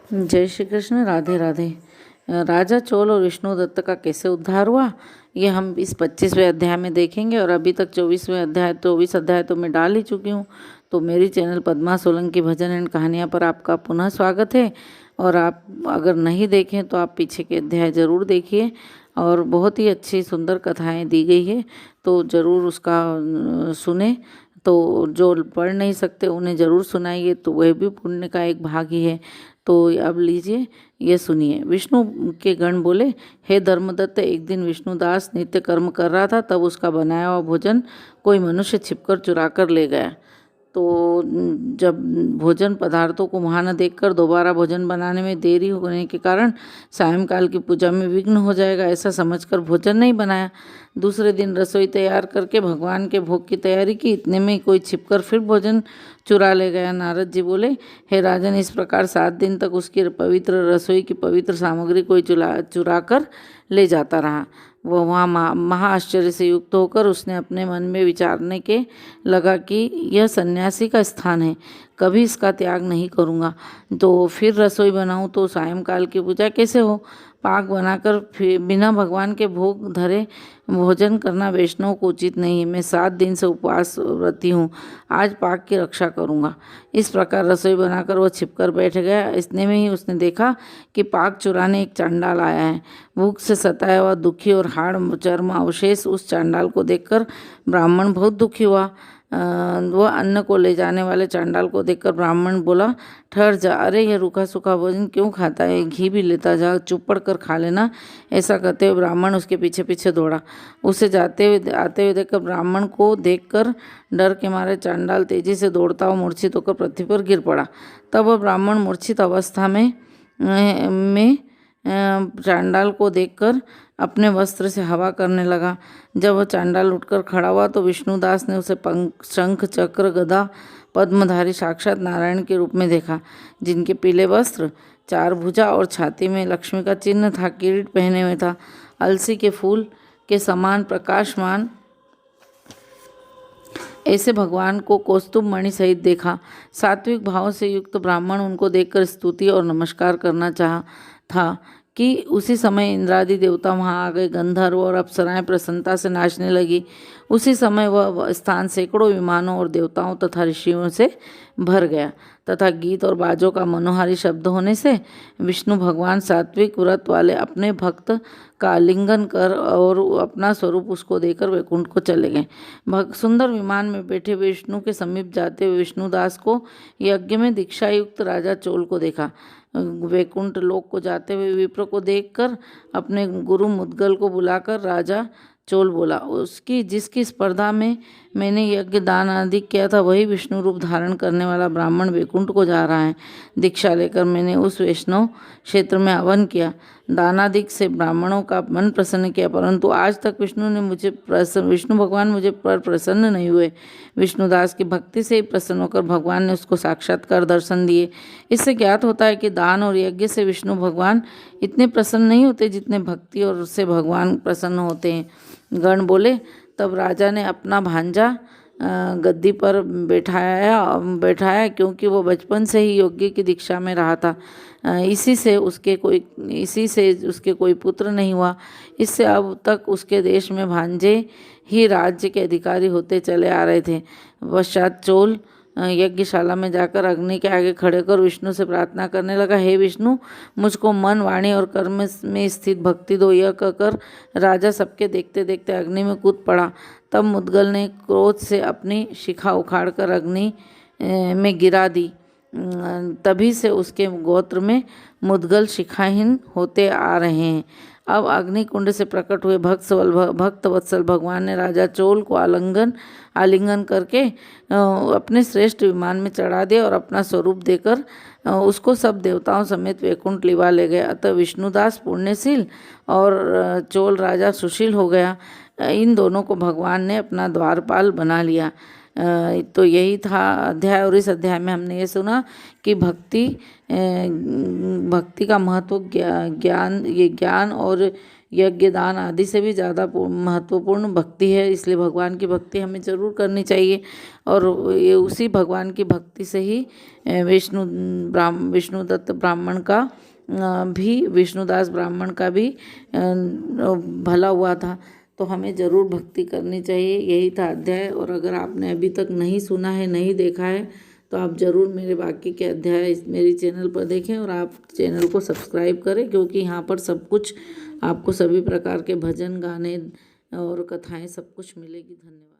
जय श्री कृष्ण। राधे राधे। राजा चोल और विष्णु दत्त का कैसे उद्धार हुआ, ये हम इस 25वें अध्याय में देखेंगे। और अभी तक 24 अध्याय तो मैं डाल ही चुकी हूँ। तो मेरी channel Padma Solanki bhajan and कहानियाँ पर आपका पुनः स्वागत है। और आप अगर नहीं देखें तो आप पीछे के अध्याय ज़रूर देखिए, और बहुत ही अच्छी सुंदर कथाएं दी गई है, तो ज़रूर उसका सुने। तो जो पढ़ नहीं सकते उन्हें ज़रूर सुनाइए, तो वह भी पुण्य का एक भाग ही है। तो अब लीजिए, ये सुनिए। विष्णु के गण बोले, हे धर्मदत्त, एक दिन विष्णुदास नित्य कर्म कर रहा था, तब उसका बनाया हुआ भोजन कोई मनुष्य छिपकर चुरा कर ले गया। तो जब भोजन पदार्थों को वहाँ न देखकर दोबारा भोजन बनाने में देरी होने के कारण सायंकाल की पूजा में विघ्न हो जाएगा, ऐसा समझकर भोजन नहीं बनाया। दूसरे दिन रसोई तैयार करके भगवान के भोग की तैयारी की, इतने में कोई छिपकर फिर भोजन चुरा ले गया। नारद जी बोले, हे राजन, इस प्रकार 7 दिन तक उसकी पवित्र रसोई की पवित्र सामग्री कोई चुरा कर ले जाता रहा। वह वहाँ महा आश्चर्य से युक्त होकर उसने अपने मन में विचारने के लगा कि यह सन्यासी का स्थान है, कभी इसका त्याग नहीं करूँगा। तो फिर रसोई बनाऊँ तो सायंकाल की पूजा कैसे हो। पाक बनाकर फिर बिना भगवान के भोग धरे भोजन करना वैष्णव को उचित नहीं है। मैं 7 दिन से उपवास व्रती हूँ, आज पाक की रक्षा करूँगा। इस प्रकार रसोई बनाकर वह छिपकर बैठ गया। इतने में ही उसने देखा कि पाक चुराने एक चांडाल आया है। भूख से सताया हुआ दुखी और हाड़ चर्म अवशेष उस चांडाल को देखकर ब्राह्मण बहुत दुखी हुआ। वह अन्न को ले जाने वाले चांडाल को देखकर ब्राह्मण बोला, ठहर जा, अरे यह रूखा सूखा भोजन क्यों खाता है, घी भी लेता जा, चुप पड़ कर खा लेना। ऐसा कहते हुए ब्राह्मण उसके पीछे पीछे दौड़ा। उसे आते हुए देखकर ब्राह्मण को देखकर डर के मारे चांडाल तेजी से दौड़ता हुआ मूर्छित होकर पृथ्वी पर गिर पड़ा। तब वह ब्राह्मण मूर्छित अवस्था में चांडाल को देखकर अपने वस्त्र से हवा करने लगा। जब वह चांडाल उठकर खड़ा हुआ तो विष्णुदास ने उसे शंख चक्र गदा पद्मधारी साक्षात नारायण के रूप में देखा, जिनके पीले वस्त्र, 4 भुजा और छाती में लक्ष्मी का चिन्ह था, किरीट पहने हुए था, अलसी के फूल के समान प्रकाशमान ऐसे भगवान को कौस्तुभ मणि सहित देखा। सात्विक भाव से युक्त ब्राह्मण उनको देखकर स्तुति और नमस्कार करना चाहा था कि उसी समय इंद्रादि देवता वहाँ आ गए। गंधर्व और अप्सराएं प्रसन्नता से नाचने लगी। उसी समय वह स्थान सैकड़ों विमानों और देवताओं तथा ऋषियों से भर गया तथा गीत और बाजों का मनोहारी शब्द होने से विष्णु भगवान सात्विक व्रत वाले अपने भक्त का आलिंगन कर और अपना स्वरूप उसको देकर वैकुंठ को चले गए। सुंदर विमान में बैठे विष्णु के समीप जाते हुए विष्णुदास को यज्ञ में दीक्षा युक्त राजा चोल को देखा। वैकुंठ लोक को जाते हुए विप्र को देखकर अपने गुरु मुद्गल को बुलाकर राजा चोल बोला, उसकी जिसकी स्पर्धा में मैंने यज्ञ दान आदि किया था, वही विष्णु रूप धारण करने वाला ब्राह्मण वैकुंठ को जा रहा है। दीक्षा लेकर मैंने उस वैष्णव क्षेत्र में हवन किया, दानादिक से ब्राह्मणों का मन प्रसन्न किया, परंतु आज तक विष्णु भगवान मुझे पर प्रसन्न नहीं हुए। विष्णुदास की भक्ति से ही प्रसन्न होकर भगवान ने उसको साक्षात्कार दर्शन दिए। इससे ज्ञात होता है कि दान और यज्ञ से विष्णु भगवान इतने प्रसन्न नहीं होते जितने भक्ति और उससे भगवान प्रसन्न होते हैं। गण बोले, तब राजा ने अपना भांजा गद्दी पर बैठाया क्योंकि वो बचपन से ही यज्ञ की दीक्षा में रहा था। इसी से उसके कोई पुत्र नहीं हुआ। इससे अब तक उसके देश में भांजे ही राज्य के अधिकारी होते चले आ रहे थे। पश्चात चोल यज्ञशाला में जाकर अग्नि के आगे खड़े कर विष्णु से प्रार्थना करने लगा, हे विष्णु, मुझको मन, वाणी और कर्म में स्थित भक्ति दो। यह कहकर राजा सबके देखते देखते अग्नि में कूद पड़ा। तब मुद्गल ने क्रोध से अपनी शिखा उखाड़कर अग्नि में गिरा दी। तभी से उसके गोत्र में मुद्गल शिखाहीन होते आ रहे हैं। अब अग्निकुंड से प्रकट हुए भक्त वत्सल भगवान ने राजा चोल को आलिंगन करके अपने श्रेष्ठ विमान में चढ़ा दिया और अपना स्वरूप देकर उसको सब देवताओं समेत वैकुंठ लिवा ले गए। अतः विष्णुदास पुण्यशील और चोल राजा सुशील हो गया। इन दोनों को भगवान ने अपना द्वारपाल बना लिया। तो यही था अध्याय। और इस अध्याय में हमने ये सुना कि भक्ति का महत्व, ज्ञान और यज्ञ दान आदि से भी ज़्यादा महत्वपूर्ण भक्ति है। इसलिए भगवान की भक्ति हमें ज़रूर करनी चाहिए और ये उसी भगवान की भक्ति से ही विष्णुदत्त ब्राह्मण का भी विष्णुदास ब्राह्मण का भी भला हुआ था। तो हमें ज़रूर भक्ति करनी चाहिए। यही था अध्याय। और अगर आपने अभी तक नहीं सुना है, नहीं देखा है, तो आप ज़रूर मेरे बाकी के अध्याय मेरी चैनल पर देखें और आप चैनल को सब्सक्राइब करें, क्योंकि यहाँ पर सब कुछ आपको सभी प्रकार के भजन, गाने और कथाएं सब कुछ मिलेगी। धन्यवाद।